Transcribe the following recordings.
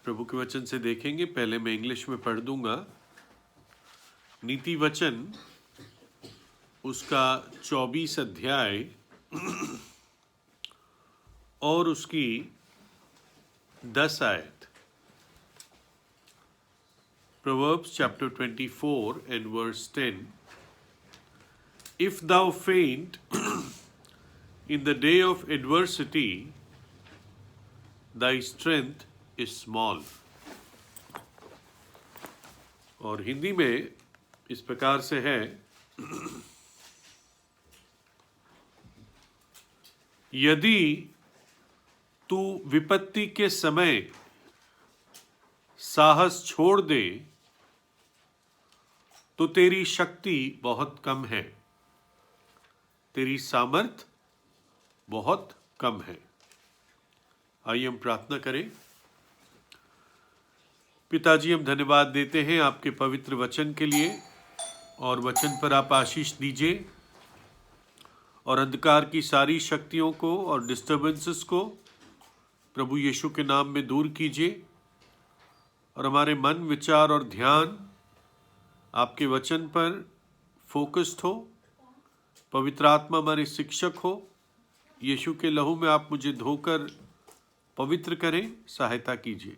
प्रभु के वचन से देखेंगे। पहले मैं इंग्लिश में पढ़ दूंगा। नीति वचन उसका 24 अध्याय और उसकी 10 आयत। Proverbs chapter 24 and verse 10. If thou faint in the day of adversity, thy strength is small. और हिंदी में इस प्रकार से है, यदि तू विपत्ति के समय साहस छोड़ दे तो तेरी शक्ति बहुत कम है, तेरी सामर्थ बहुत कम है। आइए हम प्रार्थना करें। पिताजी, हम धन्यवाद देते हैं आपके पवित्र वचन के लिए, और वचन पर आप आशीष दीजिए और अंधकार की सारी शक्तियों को और डिस्टर्बेंसेस को प्रभु यीशु के नाम में दूर कीजिए, और हमारे मन, विचार और ध्यान आपके वचन पर फोकस्ड हो। पवित्र आत्मा हमारे शिक्षक हो। यीशु के लहू में आप मुझे धोकर पवित्र करें, सहायता कीजिए।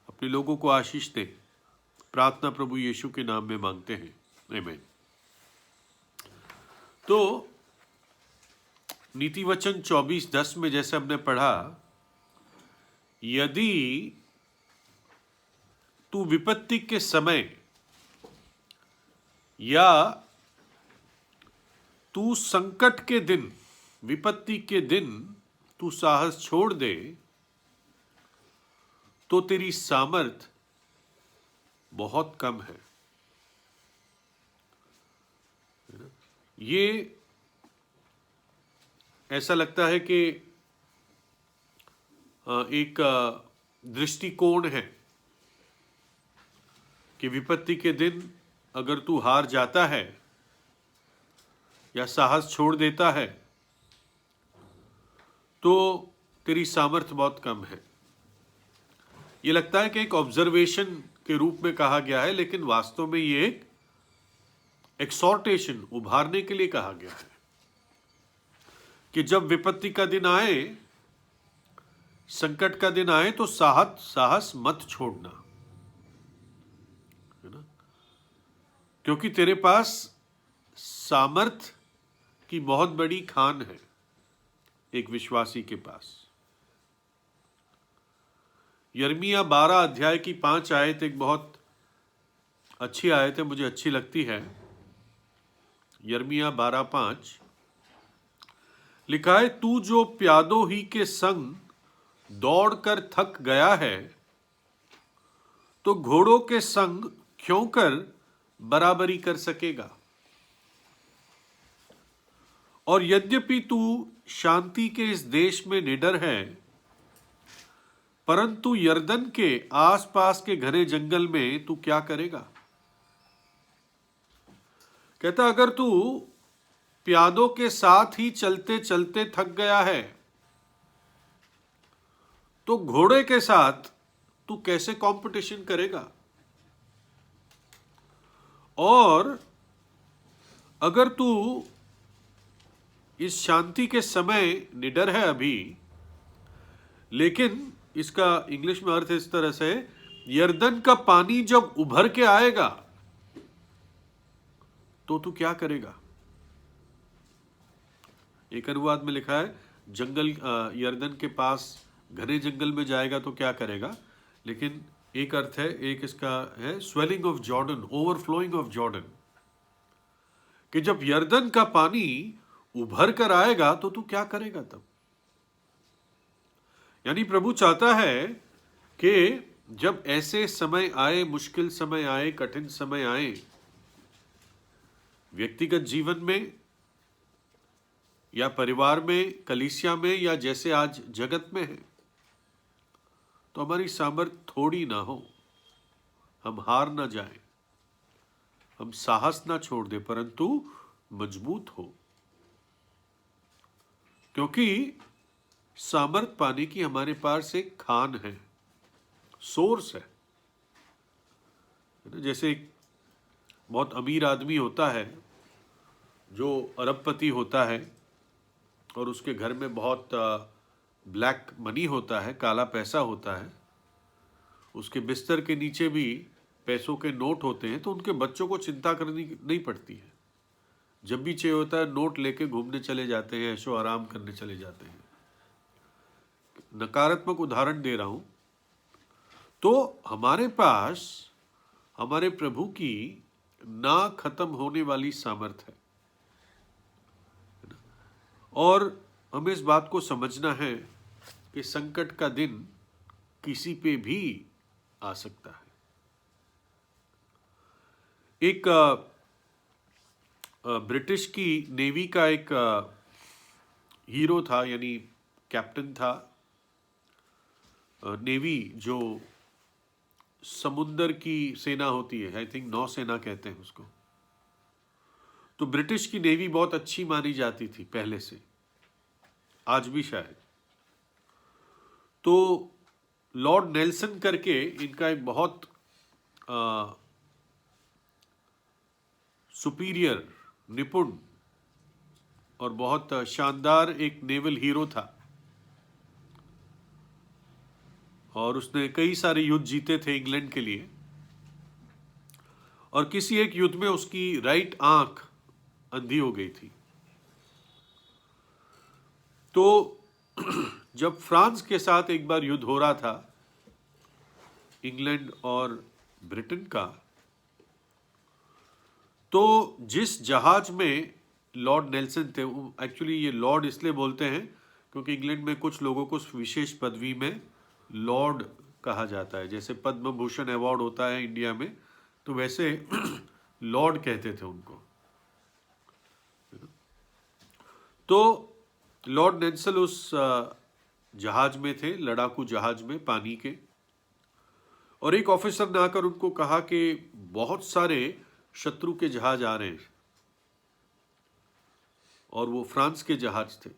अपने लोगों को आशीष दें। प्रार्थना प्रभु यीशु के नाम में मांगते हैं, आमीन। तो नीति वचन 24:10 में जैसे हमने पढ़ा, यदि तू विपत्ति के समय या तू संकट के दिन, विपत्ति के दिन तू साहस छोड़ दे तो तेरी सामर्थ बहुत कम है। ये ऐसा लगता है कि एक दृष्टिकोण है कि विपत्ति के दिन अगर तू हार जाता है या साहस छोड़ देता है तो तेरी सामर्थ्य बहुत कम है। ये लगता है कि एक ऑब्जर्वेशन के रूप में कहा गया है, लेकिन वास्तव में ये एक एक्सॉर्टेशन, उभारने के लिए कहा गया है कि जब विपत्ति का दिन आए, संकट का दिन आए, तो साहस मत छोड़ना, है ना? क्योंकि तेरे पास सामर्थ की बहुत बड़ी खान है एक विश्वासी के पास। यिर्मयाह 12 अध्याय की 5 आयत एक बहुत अच्छी आयत है, मुझे अच्छी लगती है। यिर्मयाह 12:5 लिखा है, तू जो प्यादों ही के संग दौड़कर थक गया है, तो घोड़ों के संग क्यों कर बराबरी कर सकेगा। और यद्यपि तू शांति के इस देश में निडर है, परंतु यरदन के आसपास के घने जंगल में तू क्या करेगा। कहता, अगर तू प्यादों के साथ ही चलते चलते थक गया है, तो घोड़े के साथ तू कैसे कंपटीशन करेगा। और अगर तू इस शांति के समय निडर है अभी, लेकिन इसका इंग्लिश में अर्थ इस तरह से, यरदन का पानी जब उभर के आएगा तो तू क्या करेगा। एक अनुवाद में लिखा है, जंगल, यरदन के पास घने जंगल में जाएगा तो क्या करेगा, लेकिन एक अर्थ है, एक इसका है swelling of Jordan, overflowing of Jordan, कि जब यरदन का पानी उभर कर आएगा तो तू क्या करेगा तब। यानी प्रभु चाहता है कि जब ऐसे समय आए, मुश्किल समय आए, कठिन समय आए, व्यक्तिगत जीवन में या परिवार में, कलीसिया में, या जैसे आज जगत में है, तो हमारी सामर्थ्य थोड़ी ना हो, हम हार ना जाएं, हम साहस ना छोड़ दे, परंतु मजबूत हो। क्योंकि सामर्थ पाने की हमारे पास एक खान है, सोर्स है ना। जैसे एक बहुत अमीर आदमी होता है जो अरबपति होता है और उसके घर में बहुत ब्लैक मनी होता है, काला पैसा होता है, उसके बिस्तर के नीचे भी पैसों के नोट होते हैं, तो उनके बच्चों को चिंता करनी नहीं पड़ती है। जब भी चाहिए होता है नोट लेके घूमने चले जाते हैं, ऐशो आराम करने चले जाते हैं। नकारात्मक उदाहरण दे रहा हूं। तो हमारे पास हमारे प्रभु की ना खत्म होने वाली सामर्थ है और हमें इस बात को समझना है कि संकट का दिन किसी पे भी आ सकता है। एक ब्रिटिश की नेवी का एक हीरो था, यानी कैप्टन था। नेवी जो समुंदर की सेना होती है, आई थिंक नौसेना कहते हैं उसको। तो ब्रिटिश की नेवी बहुत अच्छी मानी जाती थी पहले से, आज भी शायद। तो लॉर्ड नेल्सन करके इनका एक बहुत सुपीरियर, निपुण और बहुत शानदार एक नेवल हीरो था और उसने कई सारे युद्ध जीते थे इंग्लैंड के लिए। और किसी एक युद्ध में उसकी राइट आंख अंधी हो गई थी। तो जब फ्रांस के साथ एक बार युद्ध हो रहा था, इंग्लैंड और ब्रिटेन का, तो जिस जहाज में लॉर्ड नेल्सन थे, एक्चुअली ये लॉर्ड इसलिए बोलते हैं क्योंकि इंग्लैंड में कुछ लोगों को विशेष पदवी में लॉर्ड कहा जाता है। जैसे पद्म भूषण अवार्ड होता है इंडिया में, तो वैसे लॉर्ड कहते थे उनको। तो लॉर्ड नेल्सन उस जहाज में थे, लड़ाकू जहाज में, पानी के। और एक ऑफिसर ने आकर उनको कहा कि बहुत सारे शत्रु के जहाज आ रहे हैं, और वो फ्रांस के जहाज थे।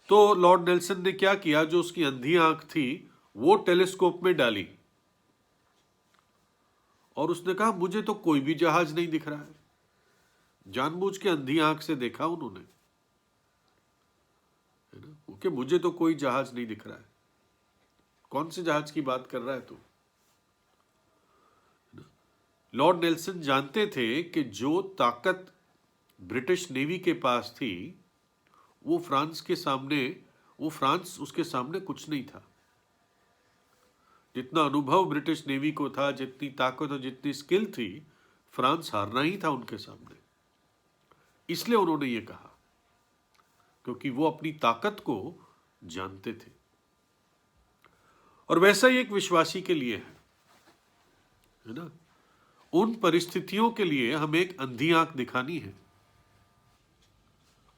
तो लॉर्ड नेल्सन ने क्या किया, जो उसकी अंधी आंख थी वो टेलीस्कोप में डाली और उसने कहा मुझे तो कोई भी जहाज नहीं दिख रहा है। जानबूझ के अंधी आंख से देखा उन्होंने, है ना, क्योंकि मुझे तो कोई जहाज नहीं दिख रहा है। कौन से जहाज की बात कर रहा है तू? लॉर्ड नेल्सन जानते थे कि जो ताकत ब्रिटिश नेवी के पास थी वो फ्रांस के सामने, वो फ्रांस उसके सामने कुछ नहीं था। जितना अनुभव ब्रिटिश नेवी को था, जितनी ताकत और जितनी स्किल थी, फ्रांस हारना ही था उनके सामने। इसलिए उन्होंने ये कहा, क्योंकि वो अपनी ताकत को जानते थे। और वैसा ही एक विश्वासी के लिए है ना। उन परिस्थितियों के लिए हमें एक अंधी आंख दिखानी है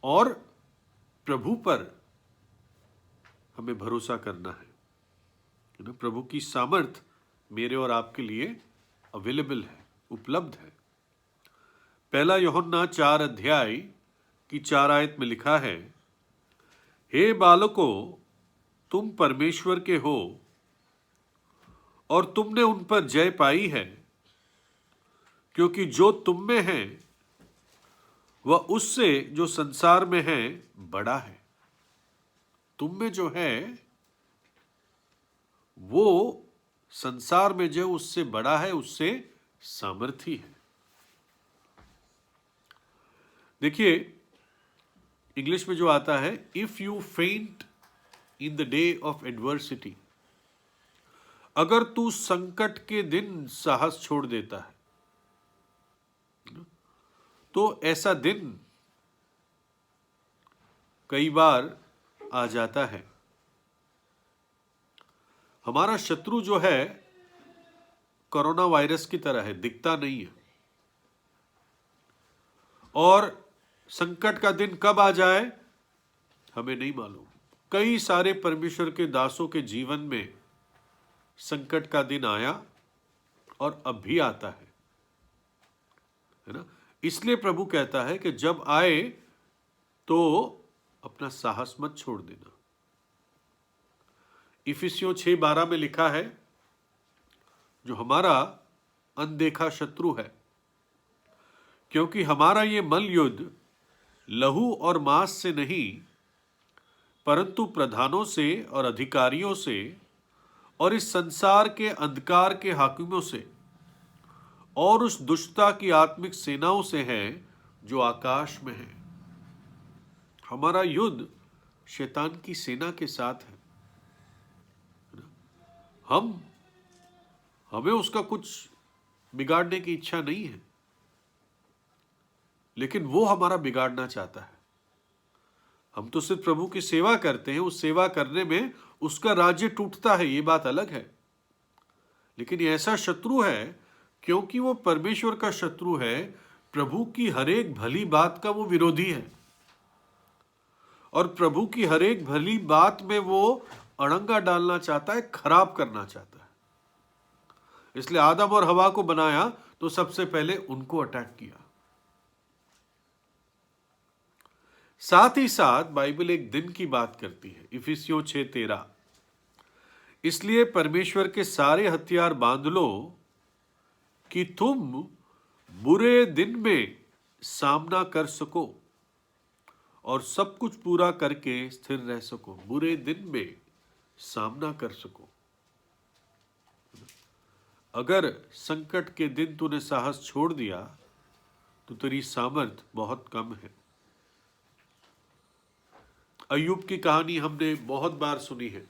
और प्रभु पर हमें भरोसा करना है ना। प्रभु की सामर्थ मेरे और आपके लिए अवेलेबल है, उपलब्ध है। पहला यूहन्ना 4 अध्याय की 4 आयत में लिखा है, हे बालकों, तुम परमेश्वर के हो और तुमने उन पर जय पाई है, क्योंकि जो तुम में है वह उससे जो संसार में है बड़ा है। तुम में जो है वो संसार में जो उससे बड़ा है, उससे सामर्थी है। देखिए इंग्लिश में जो आता है, इफ यू फेंट in the day of adversity, अगर तू संकट के दिन साहस छोड़ देता है तो ऐसा दिन कई बार आ जाता है। हमारा शत्रु जो है कोरोना वायरस की तरह है, दिखता नहीं है। और संकट का दिन कब आ जाए हमें नहीं मालूम। कई सारे परमेश्वर के दासों के जीवन में संकट का दिन आया और अब भी आता है ना। इसलिए प्रभु कहता है कि जब आए तो अपना साहस मत छोड़ देना। इफिसियों 6:12 में लिखा है, जो हमारा अनदेखा शत्रु है, क्योंकि हमारा ये मल युद्ध लहू और मांस से नहीं, परंतु प्रधानों से और अधिकारियों से और इस संसार के अंधकार के हाकिमों से और उस दुष्टता की आत्मिक सेनाओं से है जो आकाश में है। हमारा युद्ध शैतान की सेना के साथ है। हमें उसका कुछ बिगाड़ने की इच्छा नहीं है, लेकिन वो हमारा बिगाड़ना चाहता है। हम तो सिर्फ प्रभु की सेवा करते हैं, उस सेवा करने में उसका राज्य टूटता है, ये बात अलग है। लेकिन ये ऐसा शत्रु है, क्योंकि वो परमेश्वर का शत्रु है, प्रभु की हर एक भली बात का वो विरोधी है, और प्रभु की हर एक भली बात में वो अड़ंगा डालना चाहता है, खराब करना चाहता है। इसलिए आदम और हवा को बनाया तो सबसे पहले उनको अटैक किया। साथ ही साथ बाइबल एक दिन की बात करती है, इफिसियों 6:13, इसलिए परमेश्वर के सारे हथियार बांध लो कि तुम बुरे दिन में सामना कर सको और सब कुछ पूरा करके स्थिर रह सको। बुरे दिन में सामना कर सको। अगर संकट के दिन तूने साहस छोड़ दिया तो तेरी सामर्थ बहुत कम है। अय्यूब की कहानी हमने बहुत बार सुनी है।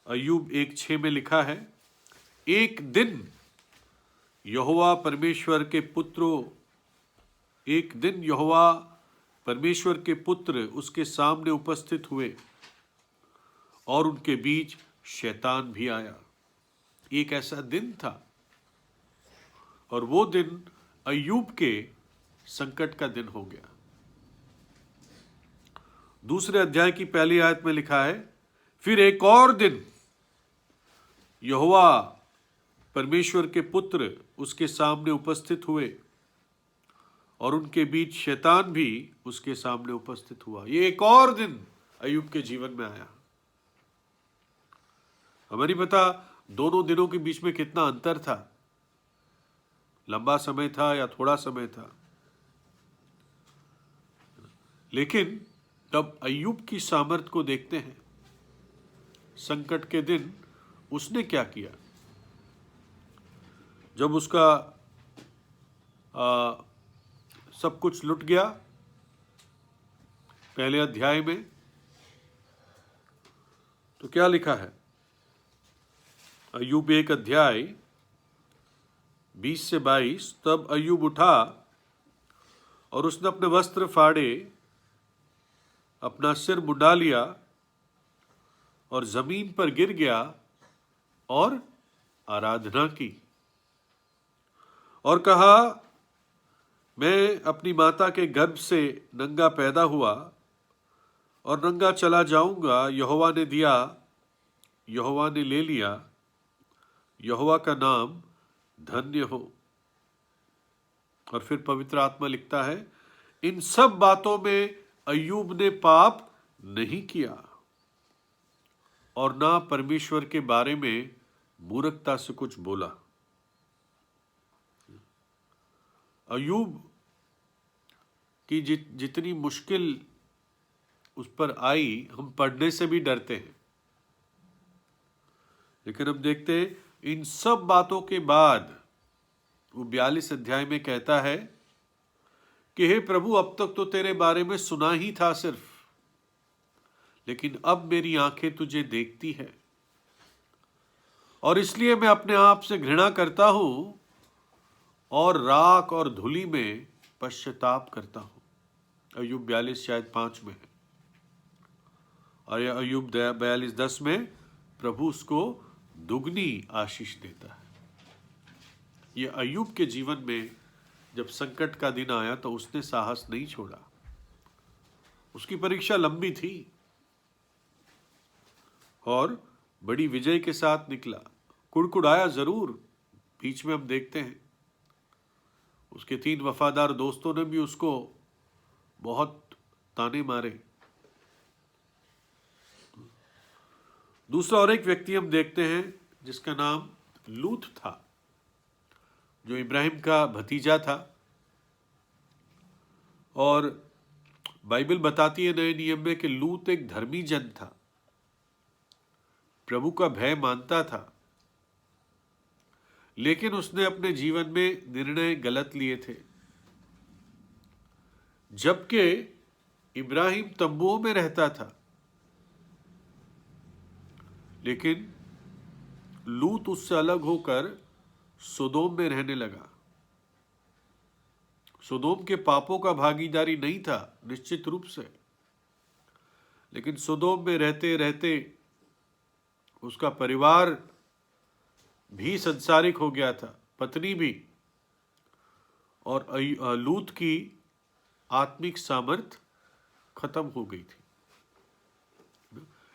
अय्यूब 1:6 में लिखा है, एक दिन यहोवा परमेश्वर के पुत्र उसके सामने उपस्थित हुए और उनके बीच शैतान भी आया। एक ऐसा दिन था, और वो दिन अय्यूब के संकट का दिन हो गया। दूसरे अध्याय की पहली आयत में लिखा है, फिर एक और दिन यहोवा परमेश्वर के पुत्र उसके सामने उपस्थित हुए और उनके बीच शैतान भी उसके सामने उपस्थित हुआ। ये एक और दिन अय्यूब के जीवन में आया। हमारी पता दोनों दिनों के बीच में कितना अंतर था, लंबा समय था या थोड़ा समय था, लेकिन तब अय्यूब की सामर्थ को देखते हैं। संकट के दिन उसने क्या किया? जब उसका सब कुछ लुट गया, पहले अध्याय में तो क्या लिखा है? अय्यूब 1:20 से 22, तब अय्यूब उठा और उसने अपने वस्त्र फाड़े, अपना सिर मुंडा लिया और जमीन पर गिर गया और आराधना की और कहा, मैं अपनी माता के गर्भ से नंगा पैदा हुआ और नंगा चला जाऊंगा। यहोवा ने दिया, यहोवा ने ले लिया, यहोवा का नाम धन्य हो। और फिर पवित्र आत्मा लिखता है, इन सब बातों में अय्यूब ने पाप नहीं किया और ना परमेश्वर के बारे में मूर्खता से कुछ बोला। अय्यूब की जितनी मुश्किल उस पर आई, हम पढ़ने से भी डरते हैं, लेकिन हम देखते हैं इन सब बातों के बाद वो 42 अध्याय में कहता है कि हे प्रभु, अब तक तो तेरे बारे में सुना ही था सिर्फ, लेकिन अब मेरी आंखें तुझे देखती है और इसलिए मैं अपने आप से घृणा करता हूं और राख और धूलि में पश्चाताप करता हूं। अय्यूब 42 शायद 5 में है, और यह अय्यूब 42:10 में प्रभु उसको दुगनी आशीष देता है। यह अय्यूब के जीवन में जब संकट का दिन आया तो उसने साहस नहीं छोड़ा। उसकी परीक्षा लंबी थी और बड़ी विजय के साथ निकला। कुड़कुड़ाया जरूर, बीच में हम देखते हैं उसके 3 वफादार दोस्तों ने भी उसको बहुत ताने मारे, दूसरा और एक व्यक्ति हम देखते हैं जिसका नाम लूत था, जो इब्राहिम का भतीजा था। और बाइबल बताती है नए नियम में कि लूत एक धर्मी जन था, प्रभु का भय मानता था, लेकिन उसने अपने जीवन में निर्णय गलत लिए थे। जबकि इब्राहिम तंबुओं में रहता था, लेकिन लूत उससे अलग होकर सोदोम में रहने लगा। सोदोम के पापों का भागीदारी नहीं था निश्चित रूप से, लेकिन सोदोम में रहते रहते उसका परिवार भी संसारिक हो गया था, पत्नी भी, और लूत की आत्मिक सामर्थ खत्म हो गई थी।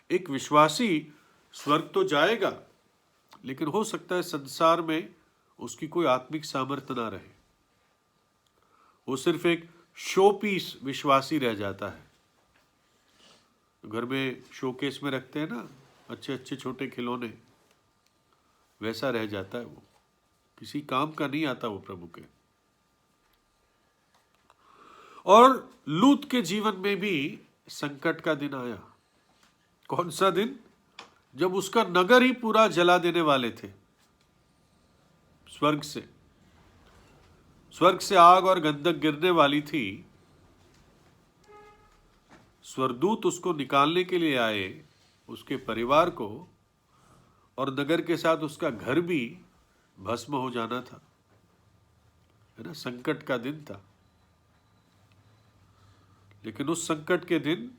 एक विश्वासी स्वर्ग तो जाएगा, लेकिन हो सकता है संसार में उसकी कोई आत्मिक सामर्थ्य ना रहे, वो सिर्फ एक शो पीस विश्वासी रह जाता है। घर में शोकेस में रखते हैं ना अच्छे अच्छे छोटे खिलौने, वैसा रह जाता है, वो किसी काम का नहीं आता वो प्रभु के। और लूत के जीवन में भी संकट का दिन आया। कौन सा दिन? जब उसका नगर ही पूरा जला देने वाले थे। स्वर्ग से आग और गंधक गिरने वाली थी। स्वर्गदूत उसको निकालने के लिए आए, उसके परिवार को, और नगर के साथ उसका घर भी भस्म हो जाना था, है ना। संकट का दिन था। लेकिन उस संकट के दिन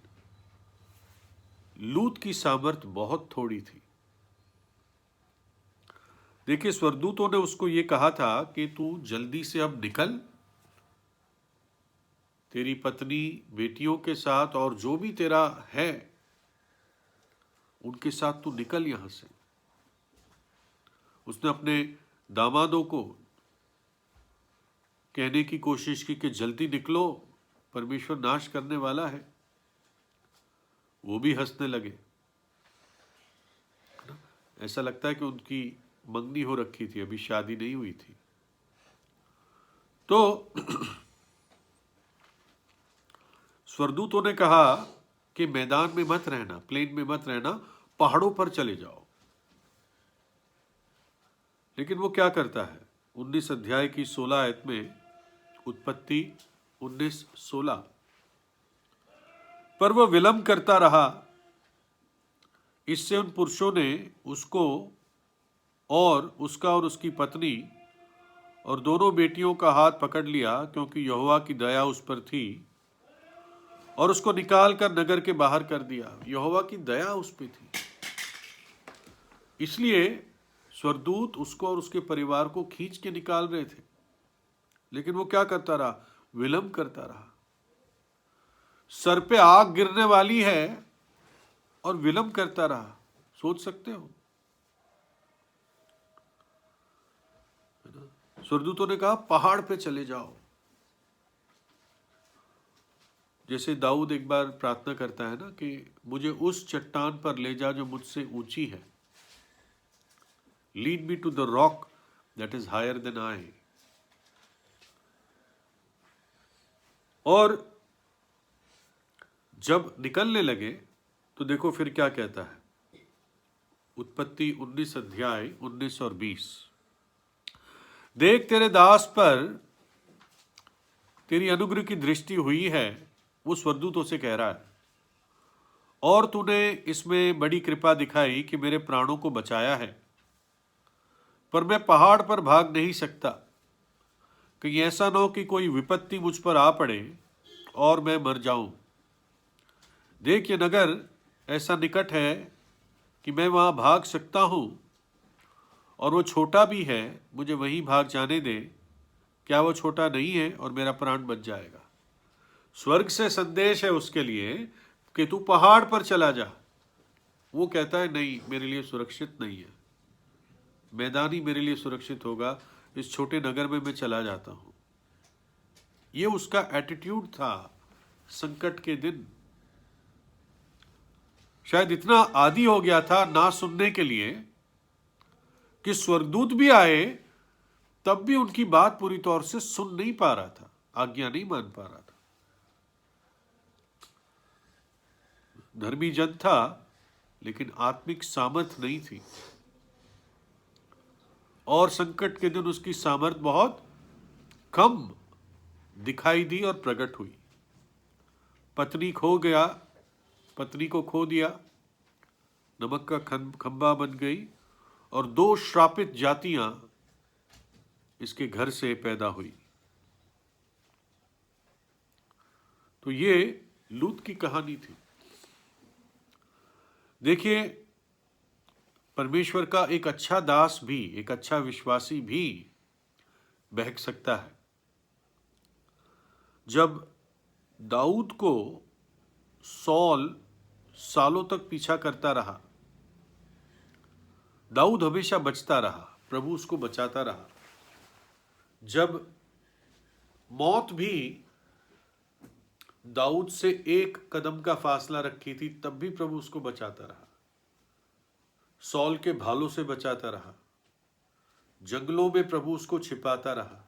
लूत की सामर्थ बहुत थोड़ी थी। देखिए, स्वर्गदूतों ने उसको ये कहा था कि तू जल्दी से अब निकल, तेरी पत्नी, बेटियों के साथ और जो भी तेरा है उनके साथ तू निकल यहां से। उसने अपने दामादों को कहने की कोशिश की कि जल्दी निकलो, परमेश्वर नाश करने वाला है। वो भी हंसने लगे। ऐसा लगता है कि उनकी मंगनी हो रखी थी, अभी शादी नहीं हुई थी। तो स्वर्गदूतों ने कहा कि मैदान में मत रहना, प्लेन में मत रहना, पहाड़ों पर चले जाओ। लेकिन वो क्या करता है? 19 अध्याय की 16 आयत में, उत्पत्ति 19:16, पर वह विलंब करता रहा। इससे उन पुरुषों ने उसको और उसका और उसकी पत्नी और दोनों बेटियों का हाथ पकड़ लिया, क्योंकि यहोवा की दया उस पर थी, और उसको निकाल कर नगर के बाहर कर दिया। यहोवा की दया उस पर थी, इसलिए स्वर्गदूत उसको और उसके परिवार को खींच के निकाल रहे थे। लेकिन वो क्या करता रहा? विलंब करता रहा। सर पे आग गिरने वाली है और विलंब करता रहा। सोच सकते हो? स्वर्गदूतों ने कहा पहाड़ पे चले जाओ। जैसे दाऊद एक बार प्रार्थना करता है ना कि मुझे उस चट्टान पर ले जा जो मुझसे ऊंची है। Lead me to the rock that is higher than I. और जब निकलने लगे तो देखो फिर क्या कहता है, उत्पत्ति 19 अध्याय 19 और 20। देख, तेरे दास पर तेरी अनुग्रह की दृष्टि हुई है, वो स्वर्गदूतों से कह रहा है, और तूने इसमें बड़ी कृपा दिखाई कि मेरे प्राणों को बचाया है। पर मैं पहाड़ पर भाग नहीं सकता, कहीं ऐसा न हो कि कोई विपत्ति मुझ पर आ पड़े और मैं मर जाऊं। देख, ये नगर ऐसा निकट है कि मैं वहां भाग सकता हूं, और वो छोटा भी है, मुझे वहीं भाग जाने दे। क्या वो छोटा नहीं है? और मेरा प्राण बच जाएगा। स्वर्ग से संदेश है उसके लिए कि तू पहाड़ पर चला जा। वो कहता है नहीं, मेरे लिए सुरक्षित नहीं है, मैदान ही मेरे लिए सुरक्षित होगा, इस छोटे नगर में मैं चला जाता हूं। ये उसका एटीट्यूड था संकट के दिन। शायद इतना आदी हो गया था ना सुनने के लिए कि स्वर्गदूत भी आए तब भी उनकी बात पूरी तौर से सुन नहीं पा रहा था, आज्ञा नहीं मान पा रहा था। धर्मी जन था लेकिन आत्मिक सामर्थ नहीं थी, और संकट के दिन उसकी सामर्थ बहुत कम दिखाई दी और प्रकट हुई। पत्नी को खो दिया, नमक का खंबा बन गई, और 2 श्रापित जातियां इसके घर से पैदा हुई। तो ये लूत की कहानी थी। देखिए, परमेश्वर का एक अच्छा दास भी, एक अच्छा विश्वासी भी बहक सकता है। जब दाऊद को सौल सालों तक पीछा करता रहा, दाऊद हमेशा बचता रहा, प्रभु उसको बचाता रहा। जब मौत भी दाऊद से 1 कदम का फासला रखी थी, तब भी प्रभु उसको बचाता रहा। सौल के भालों से बचाता रहा, जंगलों में प्रभु उसको छिपाता रहा।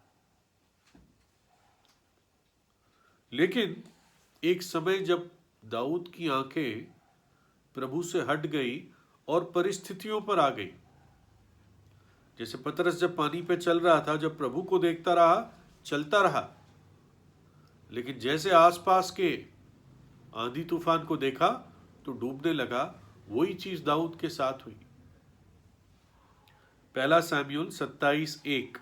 लेकिन एक समय जब दाऊद की आंखें प्रभु से हट गई और परिस्थितियों पर आ गई, जैसे पतरस जब पानी पे चल रहा था, जब प्रभु को देखता रहा, चलता रहा, लेकिन जैसे आसपास के आंधी तूफान को देखा तो डूबने लगा। वही चीज दाऊद के साथ हुई। 1 शमूएल 27:1।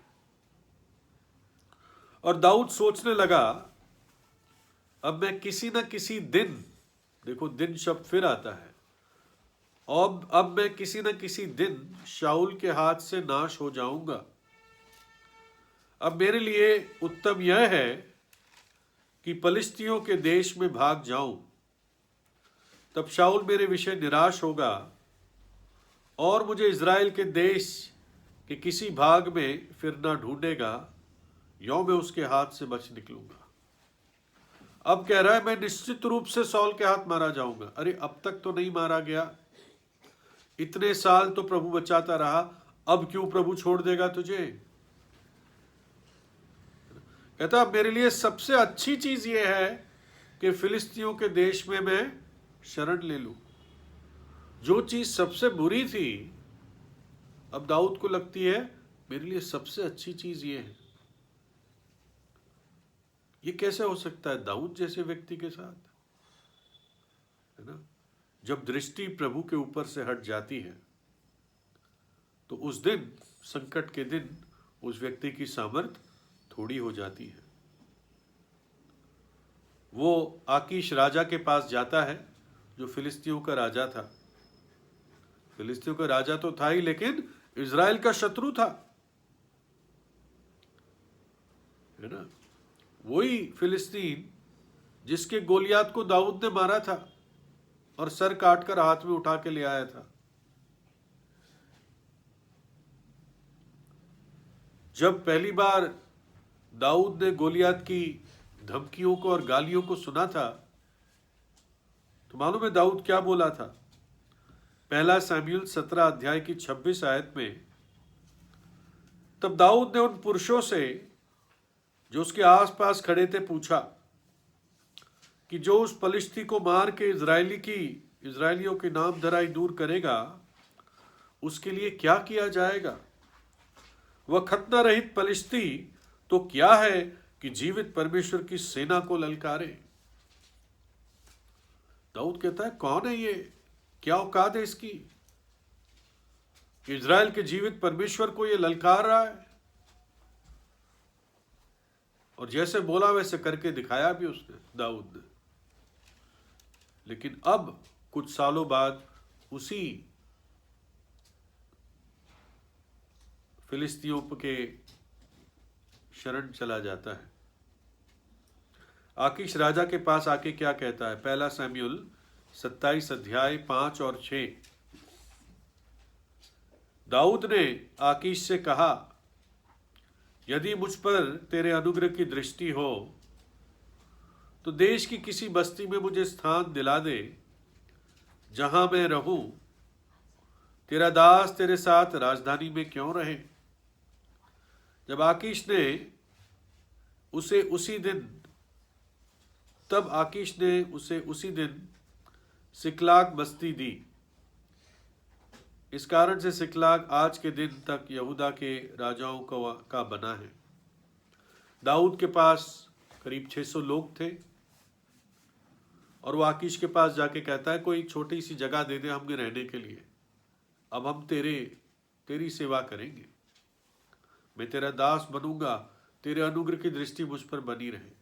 और दाऊद सोचने लगा, अब मैं किसी न किसी दिन, देखो दिन शब्द फिर आता है, अब मैं किसी न किसी दिन शाऊल के हाथ से नाश हो जाऊंगा। अब मेरे लिए उत्तम यह है कि फलिस्तियों के देश में भाग जाऊं, तब शाऊल मेरे विषय निराश होगा और मुझे इज़राइल के देश के किसी भाग में फिर ना ढूंढेगा, यों मैं उसके हाथ से बच निकलूंगा। अब कह रहा है मैं निश्चित रूप से सौल के हाथ मारा जाऊंगा। अरे अब तक तो नहीं मारा गया, इतने साल तो प्रभु बचाता रहा, अब क्यों प्रभु छोड़ देगा तुझे? कहता मेरे लिए सबसे अच्छी चीज यह है कि फिलिस्तियों के देश में मैं शरण ले लूं। जो चीज सबसे बुरी थी, अब दाऊद को लगती है मेरे लिए सबसे अच्छी चीज ये है। ये कैसे हो सकता है दाऊद जैसे व्यक्ति के साथ? है ना? जब दृष्टि प्रभु के ऊपर से हट जाती है तो उस दिन, संकट के दिन, उस व्यक्ति की सामर्थ थोड़ी हो जाती है। वो आकीश राजा के पास जाता है, जो फिलिस्तियों का राजा था। फिलिस्तियों का राजा तो था ही, लेकिन इज़राइल का शत्रु था, है ना? वही फिलिस्तीन जिसके गोलियात को दाऊद ने मारा था और सर काटकर हाथ में उठा के ले आया था। जब पहली बार दाऊद ने गोलियात की धमकियों को और गालियों को सुना था, तो मालूम है दाऊद क्या बोला था? 1 शमूएल 17 अध्याय की 26 आयत में, तब दाऊद ने उन पुरुषों से जो उसके आसपास खड़े थे पूछा कि जो उस पलिश्ती को मार के इजरायलियों की नाम धराई दूर करेगा, उसके लिए क्या किया जाएगा? वह खतना रहित पलिश्ती तो क्या है कि जीवित परमेश्वर की सेना को ललकारे। दाऊद कहता है कौन है ये, क्या औकात है इसकी, इजराइल के जीवित परमेश्वर को ये ललकार रहा है। और जैसे बोला वैसे करके दिखाया भी उसने, दाऊद ने। लेकिन अब कुछ सालों बाद उसी फिलिस्तियों के शरण चला जाता है। आकीश राजा के पास आके क्या कहता है? 1 शमूएल 27 अध्याय 5 और 6। दाऊद ने आकीश से कहा, यदि मुझ पर तेरे अनुग्रह की दृष्टि हो तो देश की किसी बस्ती में मुझे स्थान दिला दे, जहां मैं रहूं, तेरा दास तेरे साथ राजधानी में क्यों रहे। जब आकीश ने उसे उसी दिन तब आकीश ने उसे उसी दिन सिकलाग बस्ती दी। इस कारण से सिकलाग आज के दिन तक यहूदा के राजाओं का बना है। दाऊद के पास करीब 600 लोग थे और वो आकीश के पास जाके कहता है, कोई छोटी सी जगह दे दे हमें रहने के लिए, अब हम तेरी सेवा करेंगे, मैं तेरा दास बनूंगा, तेरे अनुग्रह की दृष्टि मुझ पर बनी रहे।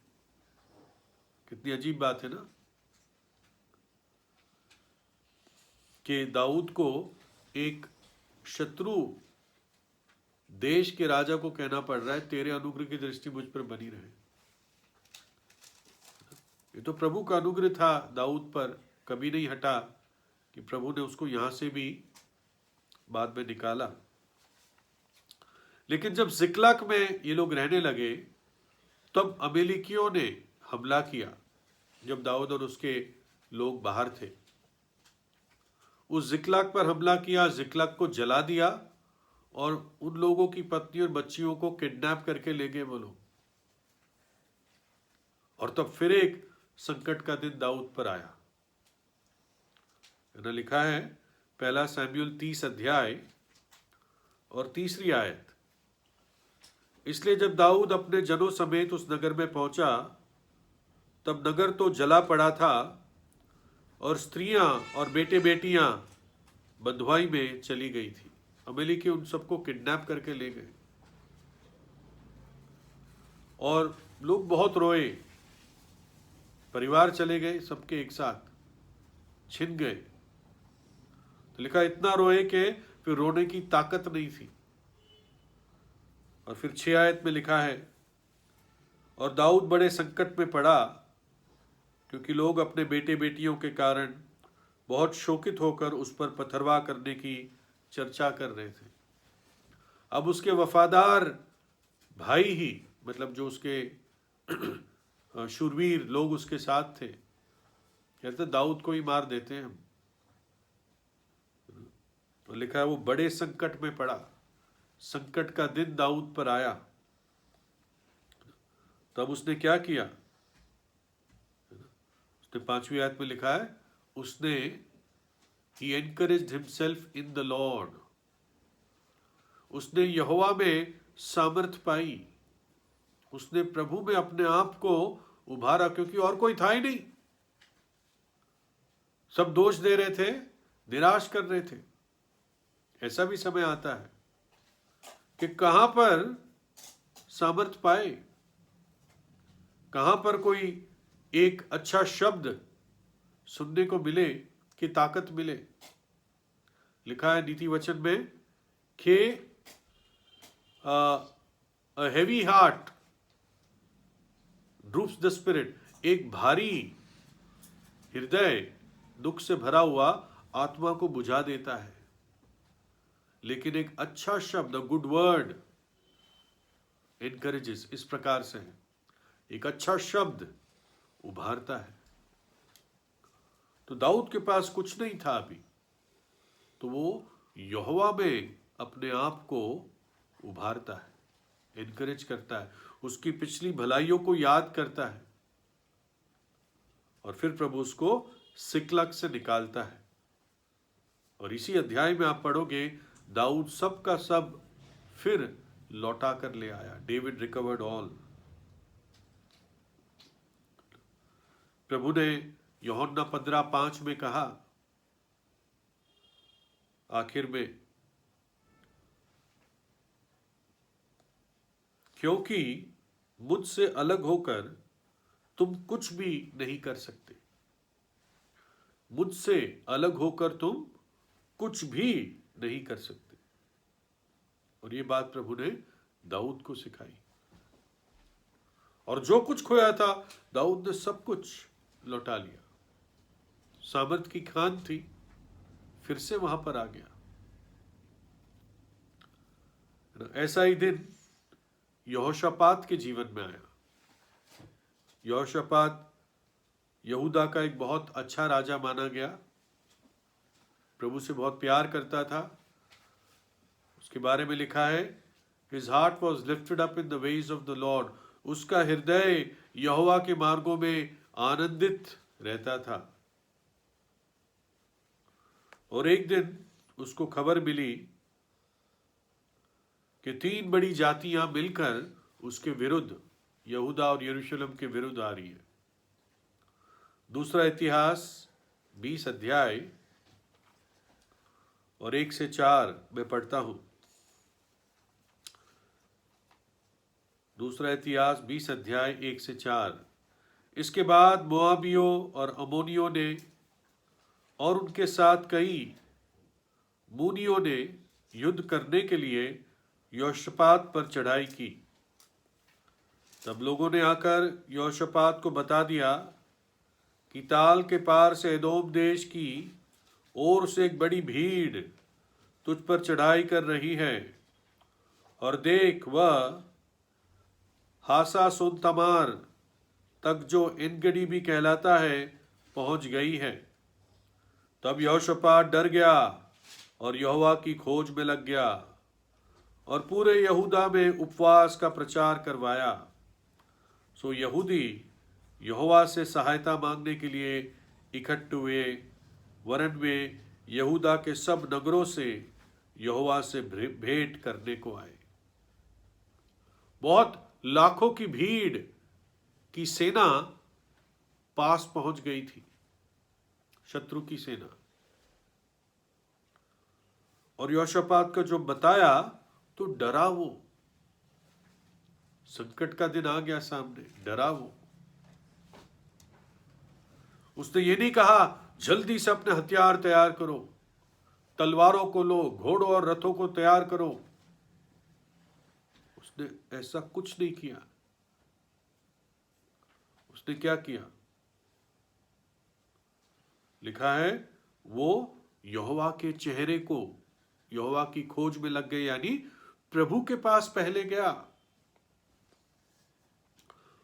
कितनी अजीब बात है ना, कि दाऊद को एक शत्रु देश के राजा को कहना पड़ रहा है, तेरे अनुग्रह की दृष्टि मुझ पर बनी रहे। ये तो प्रभु का अनुग्रह था दाऊद पर, कभी नहीं हटा कि प्रभु ने उसको यहां से भी बाद में निकाला। लेकिन जब जिक्लाग में ये लोग रहने लगे, तब अमेलिकियों ने हमला किया। जब दाऊद और उसके लोग बाहर थे, उस जिक्लाग पर हमला किया, जिक्लाग को जला दिया और उन लोगों की पत्नी और बच्चियों को किडनैप करके ले गए वो लोग। और तब फिर एक संकट का दिन दाऊद पर आया। लिखा है 1 शमूएल 30 अध्याय और 3 आयत। इसलिए जब दाऊद अपने जनों समेत उस नगर में पहुंचा, तब नगर तो जला पड़ा था और स्त्रियां और बेटे बेटियां बंधुआई में चली गई थी। अमेलिकी उन सबको किडनैप करके ले गए और लोग बहुत रोए, परिवार चले गए, सबके एक साथ छिन गए। तो लिखा इतना रोए कि फिर रोने की ताकत नहीं थी। और फिर 6 आयत में लिखा है, और दाऊद बड़े संकट में पड़ा, क्योंकि लोग अपने बेटे बेटियों के कारण बहुत शोकित होकर उस पर पथरवाह करने की चर्चा कर रहे थे। अब उसके वफादार भाई ही, मतलब जो उसके शूरवीर लोग उसके साथ थे, कहते दाऊद को ही मार देते हैं हम। तो लिखा है वो बड़े संकट में पड़ा, संकट का दिन दाऊद पर आया। तब उसने क्या किया, उसने 5वीं आयत में लिखा है, उसने he encouraged himself in the Lord, उसने यहोवा में सामर्थ पाई, उसने प्रभु में अपने आप को उभारा, क्योंकि और कोई था ही नहीं। सब दोष दे रहे थे, निराश कर रहे थे। ऐसा भी समय आता है कि कहां पर सामर्थ पाए, कहां पर कोई एक अच्छा शब्द सुनने को मिले कि ताकत मिले। लिखा है नीति वचन में कि a heavy heart droops the spirit, एक भारी हृदय दुख से भरा हुआ आत्मा को बुझा देता है, लेकिन एक अच्छा शब्द, गुड वर्ड एनकरेजेस, इस प्रकार से है, एक अच्छा शब्द उभारता है। तो दाऊद के पास कुछ नहीं था अभी, तो वो यहोवा में अपने आप को उभारता है, एनकरेज करता है, उसकी पिछली भलाइयों को याद करता है, और फिर प्रभु उसको सिकलग से निकालता है। और इसी अध्याय में आप पढ़ोगे, दाऊद सब का सब फिर लौटा कर ले आया। David recovered all. प्रभु ने यूहन्ना 15:5 में कहा आखिर में, क्योंकि मुझसे अलग होकर तुम कुछ भी नहीं कर सकते। मुझसे अलग होकर तुम कुछ भी नहीं कर सकते। और ये बात प्रभु ने दाऊद को सिखाई। और जो कुछ खोया था, दाऊद ने सब कुछ लौटा लिया। सामर्थ की खान थी, फिर से वहां पर आ गया। ऐसा ही दिन यहोशापात के जीवन में आया। यहोशापात यहूदा का एक बहुत अच्छा राजा माना गया, प्रभु से बहुत प्यार करता था। उसके बारे में लिखा है, His heart was lifted up in the ways of the Lord. उसका हृदय यहोवा के मार्गों में आनंदित रहता था। और एक दिन उसको खबर मिली कि 3 बड़ी जातियां मिलकर उसके विरुद्ध, यहूदा और यरूशलेम के विरुद्ध आ रही है। दूसरा इतिहास 20 अध्याय और 1 से 4 मैं पढ़ता हूं। दूसरा इतिहास 20 अध्याय 1 से 4। इसके बाद मोआबियों और अमोनियों ने और उनके साथ कई मूनियों ने युद्ध करने के लिए यहोशापात पर चढ़ाई की। तब लोगों ने आकर यहोशापात को बता दिया कि ताल के पार से एदोम देश की ओर से एक बड़ी भीड़ तुझ पर चढ़ाई कर रही है, और देख वह हासासोन तमार तक, जो एनगडी भी कहलाता है, पहुंच गई है। तब यहोशापात डर गया और यहोवा की खोज में लग गया और पूरे यहूदा में उपवास का प्रचार करवाया। सो यहूदी यहोवा से सहायता मांगने के लिए इकट्ठे हुए, वरन वे यहूदा के सब नगरों से यहोवा से भेंट करने को आए। बहुत लाखों की भीड़ की सेना पास पहुंच गई थी, शत्रु की सेना। और यहोशापात का जो बताया तो डरा वो। संकट का दिन आ गया सामने, डरा वो। उसने ये नहीं कहा जल्दी से अपने हथियार तैयार करो, तलवारों को लो, घोड़ों और रथों को तैयार करो। उसने ऐसा कुछ नहीं किया। उसने क्या किया? लिखा है वो यहोवा के चेहरे को, यहोवा की खोज में लग गए, यानी प्रभु के पास पहले गया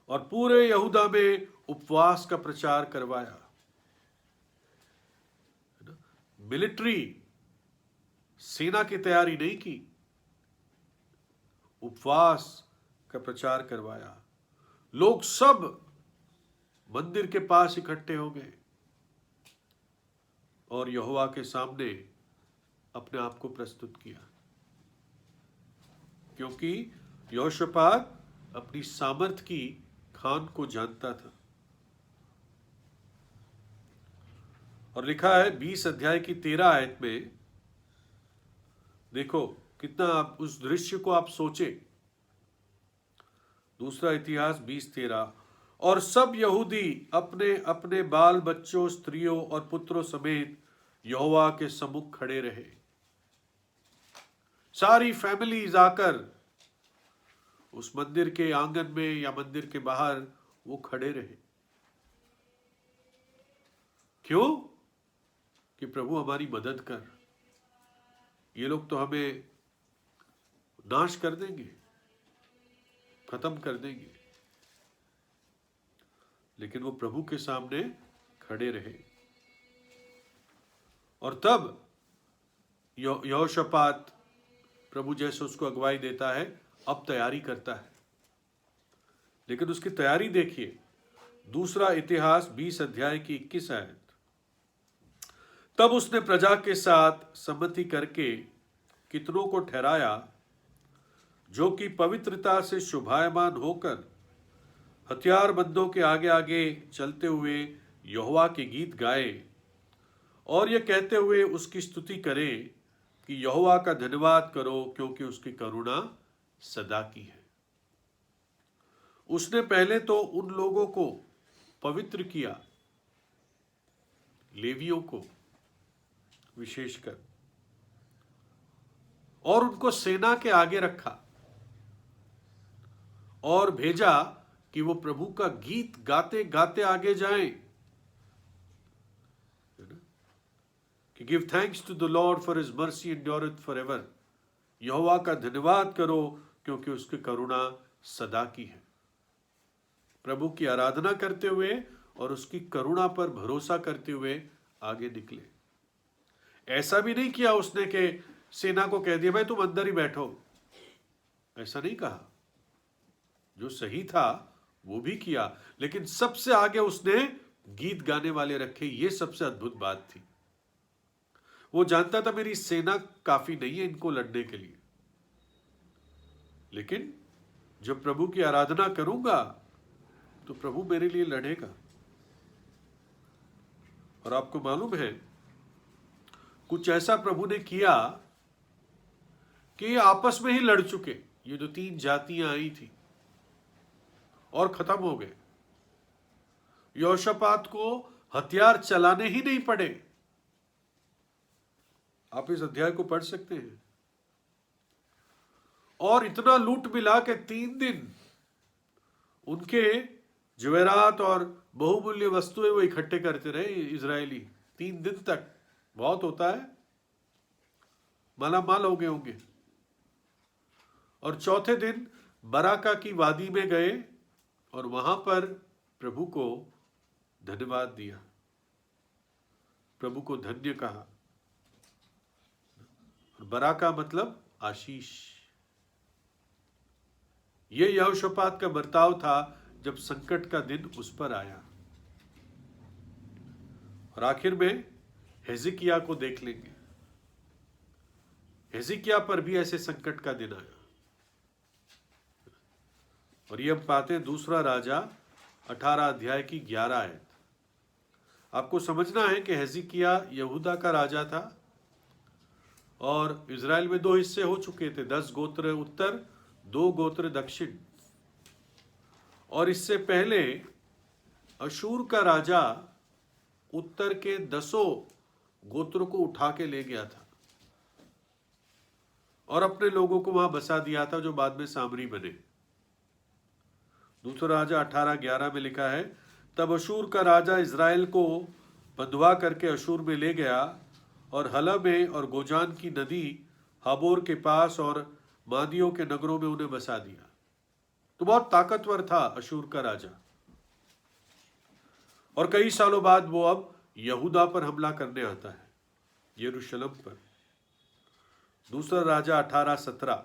और पूरे यहूदा में उपवास का प्रचार करवाया। मिलिट्री सेना की तैयारी नहीं की, उपवास का प्रचार करवाया। लोग सब मंदिर के पास इकट्ठे हो गए और यहोवा के सामने अपने आप को प्रस्तुत किया, क्योंकि यहोशापात अपनी सामर्थ की खान को जानता था। और लिखा है 20 अध्याय की 13 आयत में, देखो कितना आप उस दृश्य को आप सोचे। दूसरा इतिहास 20:13। और सब यहूदी अपने अपने बाल बच्चों, स्त्रियों और पुत्रों समेत यहोवा के सम्मुख खड़े रहे। सारी फैमिलीज आकर उस मंदिर के आंगन में या मंदिर के बाहर वो खड़े रहे। क्यों? कि प्रभु हमारी मदद कर, ये लोग तो हमें नाश कर देंगे, खत्म कर देंगे। लेकिन वो प्रभु के सामने खड़े रहे। और तब यहोशापात प्रभु जैसे उसको अगुवाई देता है, अब तैयारी करता है। लेकिन उसकी तैयारी देखिए, दूसरा इतिहास 20 अध्याय की 21 आयत। तब उसने प्रजा के साथ सम्मति करके कितनों को ठहराया, जो कि पवित्रता से शोभायमान होकर हथियारबंदों के आगे आगे चलते हुए यहोवा के गीत गाए और ये कहते हुए उसकी स्तुति करें कि यहोवा का धन्यवाद करो, क्योंकि उसकी करुणा सदा की है। उसने पहले तो उन लोगों को पवित्र किया, लेवियों को विशेषकर, और उनको सेना के आगे रखा और भेजा कि वो प्रभु का गीत गाते गाते आगे जाएं, कि give thanks to the lord for his mercy endureth forever. यहोवा का धन्यवाद करो, क्योंकि उसकी करुणा सदा की है। प्रभु की आराधना करते हुए और उसकी करुणा पर भरोसा करते हुए आगे निकले। ऐसा भी नहीं किया उसने कि सेना को कह दिया भाई तुम अंदर ही बैठो, ऐसा नहीं कहा। जो सही था वो भी किया, लेकिन सबसे आगे उसने गीत गाने वाले रखे। ये सबसे अद्भुत बात थी। वो जानता था मेरी सेना काफी नहीं है इनको लड़ने के लिए, लेकिन जब प्रभु की आराधना करूंगा तो प्रभु मेरे लिए लड़ेगा। और आपको मालूम है कुछ ऐसा प्रभु ने किया कि ये आपस में ही लड़ चुके, ये जो 3 जातियां आई थी, और खत्म हो गए। यहोशापात को हथियार चलाने ही नहीं पड़े। आप इस अध्याय को पढ़ सकते हैं। और इतना लूट मिला के 3 दिन उनके जवेरात और बहुमूल्य वस्तुएं वो इकट्ठे करते रहे इजरायली। 3 दिन तक, बहुत होता है, मालामाल हो गए होंगे। और चौथे दिन बराका की वादी में गए और वहां पर प्रभु को धन्यवाद दिया, प्रभु को धन्य कहा। बराका मतलब आशीष। ये यहोशापात का बर्ताव था जब संकट का दिन उस पर आया। और आखिर में हिजकिय्याह को देख लेंगे। हिजकिय्याह पर भी ऐसे संकट का दिन आया। और ये हम पाते हैं 2 राजा 18 अध्याय की 11 आयत। आपको समझना है कि हिजकिय्याह यहूदा का राजा था और इजराइल में 2 हिस्से हो चुके थे, 10 गोत्र उत्तर, 2 गोत्र दक्षिण। और इससे पहले अशूर का राजा उत्तर के 10 गोत्रों को उठा के ले गया था और अपने लोगों को वहां बसा दिया था, जो बाद में सामरी बने। 2 राजा 18:11 में लिखा है, तब अशूर का राजा इजराइल को बंधुआ करके अशूर में ले गया और हला में और गोजान की नदी हाबोर के पास और मादियों के नगरों में उन्हें बसा दिया। तो बहुत ताकतवर था अशूर का राजा। और कई सालों बाद वो अब यहूदा पर हमला करने आता है, यरूशलेम पर। 2 राजा 18:17।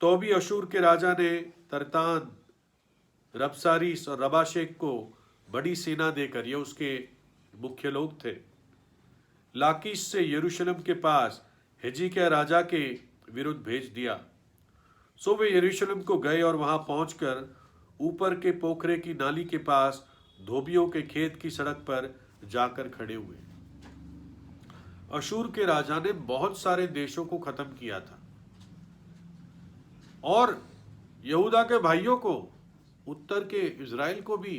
तो भी अशूर के राजा ने तरतान, रबसारीस और रबाशेक को बड़ी सेना देकर, ये उसके मुख्य लोग थे, लाकीश से यरूशलेम के पास हिजकिय्याह राजा के विरुद्ध भेज दिया। सो वे यरूशलेम को गए और वहां पहुंचकर ऊपर के पोखरे की नाली के पास धोबियों के खेत की सड़क पर जाकर खड़े हुए। अशूर के राजा ने बहुत सारे देशों को खत्म किया था और यहूदा के भाइयों को, उत्तर के इजराइल को भी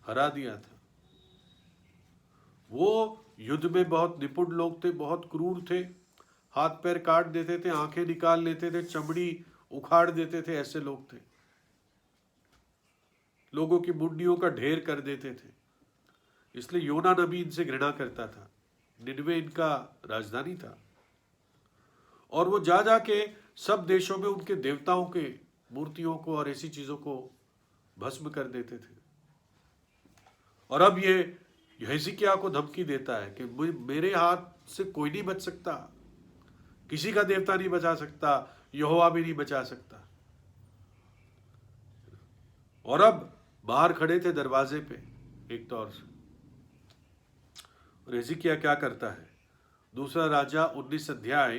हरा दिया था। वो युद्ध में बहुत निपुण लोग थे, बहुत क्रूर थे, हाथ पैर काट देते थे, आंखें निकाल लेते थे, चमड़ी उखाड़ देते थे, ऐसे लोग थे। लोगों की मुंडियों का ढेर कर देते थे। इसलिए योना नबी इनसे घृणा करता था। निनवे इनका राजधानी था और वो जा जाके सब देशों में उनके देवताओं के मूर्तियों को और ऐसी चीजों को भस्म कर देते थे। और अब ये हिजकिय्याह को धमकी देता है कि मेरे हाथ से कोई नहीं बच सकता, किसी का देवता नहीं बचा सकता, यहोवा भी नहीं बचा सकता। और अब बाहर खड़े थे दरवाजे पे एक तौर से। और हिजकिय्याह क्या करता है? 2 राजा 19 अध्याय,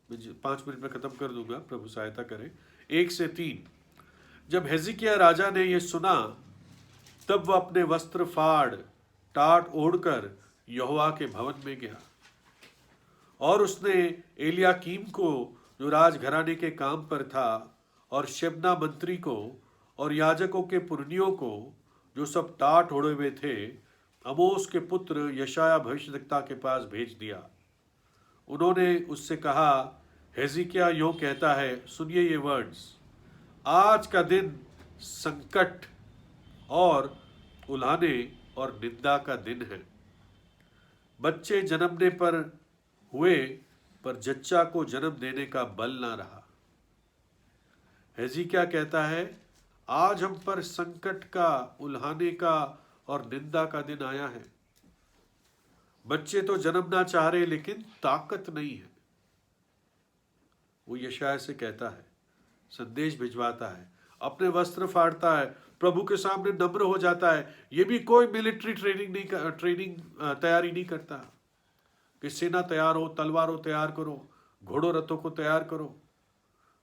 5 मिनट में खत्म कर दूंगा, प्रभु सहायता करे, 1 से 3। जब हिजकिय्याह राजा ने यह सुना तब वह अपने वस्त्र फाड़ टाट ओढ़कर यहोवा के भवन में गया और उसने एलियाकीम को, जो राजघराने के काम पर था, और शेबना मंत्री को और याजकों के पुरनियों को, जो सब टाट ओढ़े हुए थे, अमोस के पुत्र यशायाह भविष्यद्वक्ता के पास भेज दिया। उन्होंने उससे कहा, हिजकिय्याह यूं कहता है, सुनिए ये वर्ड्स, आज का दिन संकट और उल्हाने और निंदा का दिन है। बच्चे जन्मने पर हुए पर जच्चा को जन्म देने का बल ना रहा। हिजकिय्याह कहता है, आज हम पर संकट का, उल्हाने का और निंदा का दिन आया है। बच्चे तो जन्मना चाह रहे लेकिन ताकत नहीं है। वो यशायाह से कहता है, संदेश भिजवाता है, अपने वस्त्र फाड़ता है, प्रभु के सामने नम्र हो जाता है। ये भी कोई मिलिट्री तैयारी नहीं करता कि सेना तैयार हो, तलवारों तैयार करो, घोड़ों रथों को तैयार करो,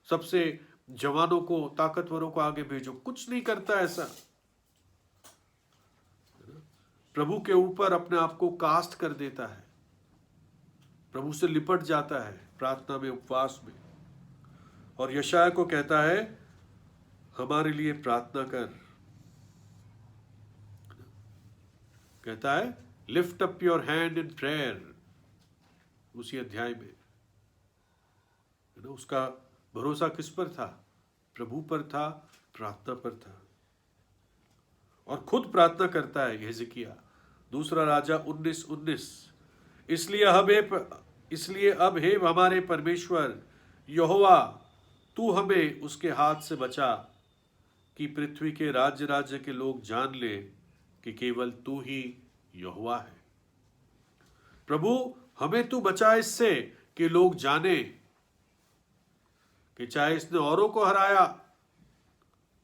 सबसे जवानों को, ताकतवरों को आगे भेजो। कुछ नहीं करता ऐसा। प्रभु के ऊपर अपने आप को कास्ट कर देता है, प्रभु से लिपट जाता है प्रार्थना में, उपवास में, और यशायाह को कहता है हमारे लिए प्रार्थना कर। कहता है lift up your hand in prayer, उसी अध्याय में। उसका भरोसा किस पर था? प्रभु पर था, प्रार्थना पर था, और खुद प्रार्थना करता है हिजकिय्याह। दूसरा राजा 19:19, इसलिए अब हे हमारे परमेश्वर यहोवा, तू हमें उसके हाथ से बचा, कि पृथ्वी के राज्य के लोग जान ले कि केवल तू ही यहोवा है। प्रभु हमें तू बचा इससे कि लोग जाने कि चाहे इसने औरों को हराया,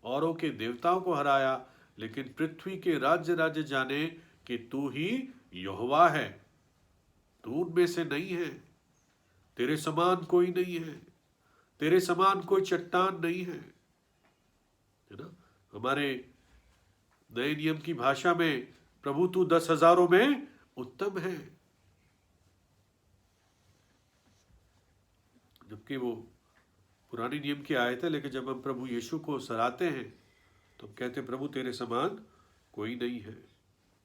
औरों के देवताओं को हराया, लेकिन पृथ्वी के राज्य जाने कि तू ही यहोवा है, तू उनमें से नहीं है, तेरे समान कोई नहीं है, तेरे समान कोई चट्टान नहीं है ना। हमारे नए नियम की भाषा में प्रभु तू 10,000 में उत्तम है, जबकि वो पुराने नियम की आयत है। लेकिन जब हम प्रभु यीशु को सराहते हैं तो हम कहते हैं प्रभु तेरे समान कोई नहीं है।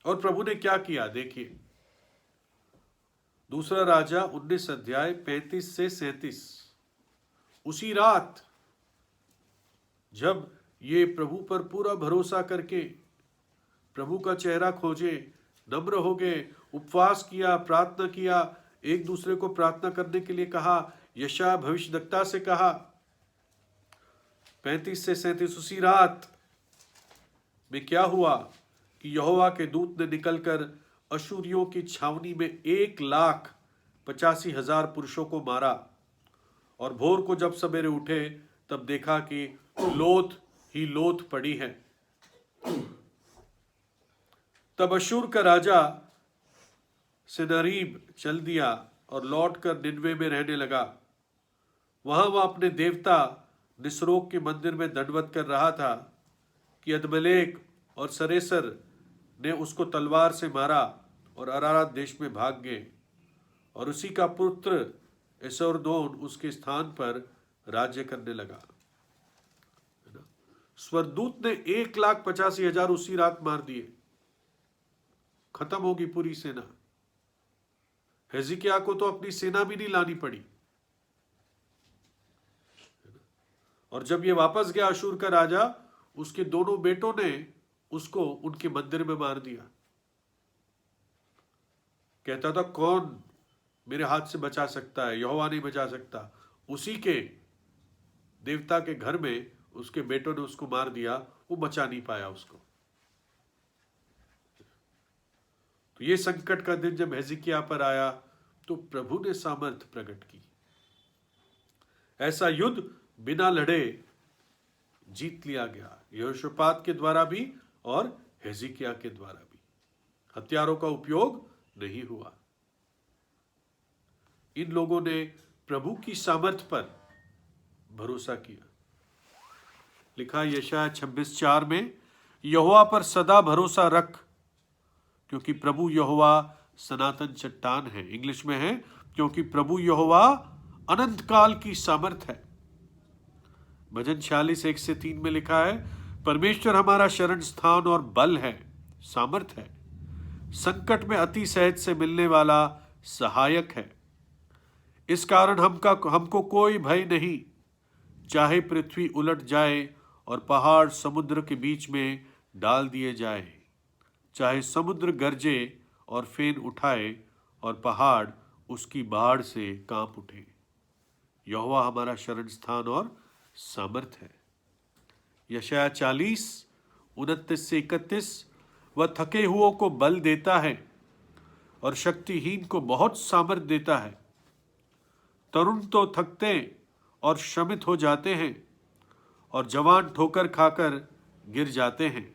और प्रभु ने क्या किया, देखिए दूसरा राजा 19 अध्याय 35 से 37। उसी रात जब ये प्रभु पर पूरा भरोसा करके प्रभु का चेहरा खोजे, नम्र हो गए, उपवास किया, प्रार्थना किया, एक दूसरे को प्रार्थना करने के लिए कहा, यशायाह भविष्यद्वक्ता से कहा, 35 से 37। उसी रात में क्या हुआ कि यहोवा के दूत ने निकलकर अशूरियों की छावनी में 1,85,000 पुरुषों को मारा। और भोर को जब सवेरे उठे तब देखा कि लोथ ही लोथ पड़ी है। तब अशूर का राजा सन्हेरीब चल दिया और लौटकर निनवे में रहने लगा। वहां वह अपने देवता निस्रोक के मंदिर में दंडवत कर रहा था कि अदमलेक और सरेसर ने उसको तलवार से मारा और अरारात देश में भाग गए, और उसी का पुत्र एसोरदोन उसके स्थान पर राज्य करने लगा। स्वर्गदूत ने 1,85,000 उसी रात मार दिए, खत्म होगी पूरी सेना। हिजकिय्याह को तो अपनी सेना भी नहीं लानी पड़ी। और जब ये वापस गया अशूर का राजा, उसके दोनों बेटों ने उसको उनके मंदिर में मार दिया। कहता था कौन मेरे हाथ से बचा सकता है, यहोवा नहीं बचा सकता। उसी के देवता के घर में उसके बेटों ने उसको मार दिया, वो बचा नहीं पाया उसको। तो ये संकट का दिन जब हिजकिय्याह पर आया तो प्रभु ने सामर्थ प्रकट की। ऐसा युद्ध बिना लड़े जीत लिया गया, यहोशापात के द्वारा भी और हिजकिय्याह के द्वारा भी। हथियारों का उपयोग नहीं हुआ। इन लोगों ने प्रभु की सामर्थ पर भरोसा किया। लिखा यशायाह 26:4 में, यहोवा पर सदा भरोसा रख, क्योंकि प्रभु यहोवा सनातन चट्टान है। इंग्लिश में है, क्योंकि प्रभु यहोवा अनंत काल की सामर्थ है। भजन 46:1-3 में लिखा है, परमेश्वर हमारा शरण स्थान और बल है, सामर्थ है, संकट में अति सहज से मिलने वाला सहायक है। इस कारण हमको कोई भय नहीं, चाहे पृथ्वी उलट जाए और पहाड़ समुद्र के बीच में डाल दिए जाए, चाहे समुद्र गरजे और फेन उठाए और पहाड़ उसकी बाढ़ से कांप उठे। यहोवा हमारा शरण स्थान और सामर्थ है। यशायाह 40:29-31, वह थके हुओं को बल देता है और शक्तिहीन को बहुत सामर्थ्य देता है। तरुण तो थकते और श्रमित हो जाते हैं और जवान ठोकर खाकर गिर जाते हैं,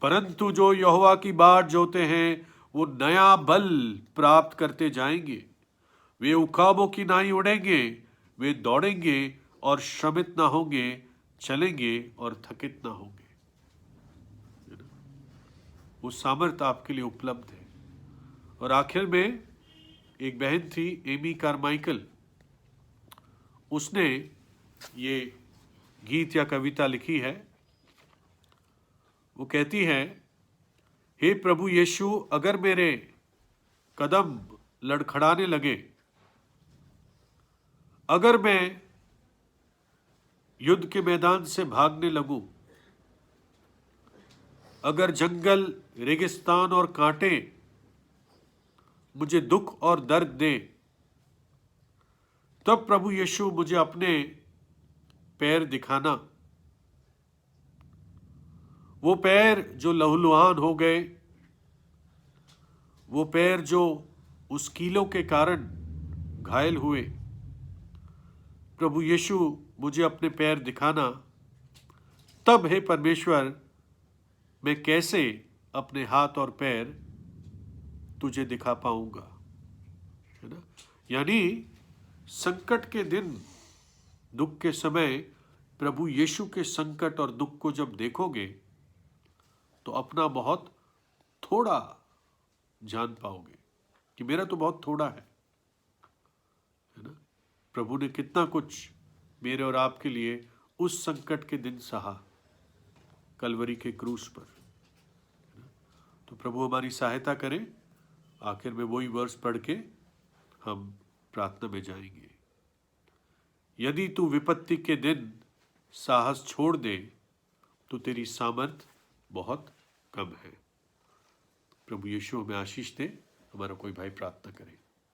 परंतु जो यहोवा की बाट जोते हैं वो नया बल प्राप्त करते जाएंगे। वे उकाबों की नाई उड़ेंगे, वे दौड़ेंगे और श्रमित ना होंगे, चलेंगे और थकित ना होंगे। वो सामर्थ आपके लिए उपलब्ध है। और आखिर में एक बहन थी, एमी कारमाइकल, उसने ये गीत या कविता लिखी है। वो कहती है, हे प्रभु यीशु, अगर मेरे कदम लड़खड़ाने लगे, अगर मैं युद्ध के मैदान से भागने लगूं, अगर जंगल, रेगिस्तान और कांटे मुझे दुख और दर्द दे, तब प्रभु यीशु मुझे अपने पैर दिखाना। वो पैर जो लहूलुहान हो गए, वो पैर जो उस कीलों के कारण घायल हुए, प्रभु यीशु मुझे अपने पैर दिखाना। तब हे परमेश्वर, मैं कैसे अपने हाथ और पैर तुझे दिखा पाऊंगा, है ना। यानी संकट के दिन, दुख के समय प्रभु यीशु के संकट और दुख को जब देखोगे तो अपना बहुत थोड़ा जान पाओगे कि मेरा तो बहुत थोड़ा है ना। प्रभु ने कितना कुछ मेरे और आपके लिए उस संकट के दिन सहा, कलवरी के क्रूस पर। तो प्रभु हमारी सहायता करें। आखिर में वही वर्ष पढ़ के हम प्रार्थना में जाएंगे। यदि तू विपत्ति के दिन साहस छोड़ दे तो तेरी सामर्थ बहुत कम है। प्रभु यीशु हमें आशीष दे। हमारा कोई भाई प्रार्थना करे।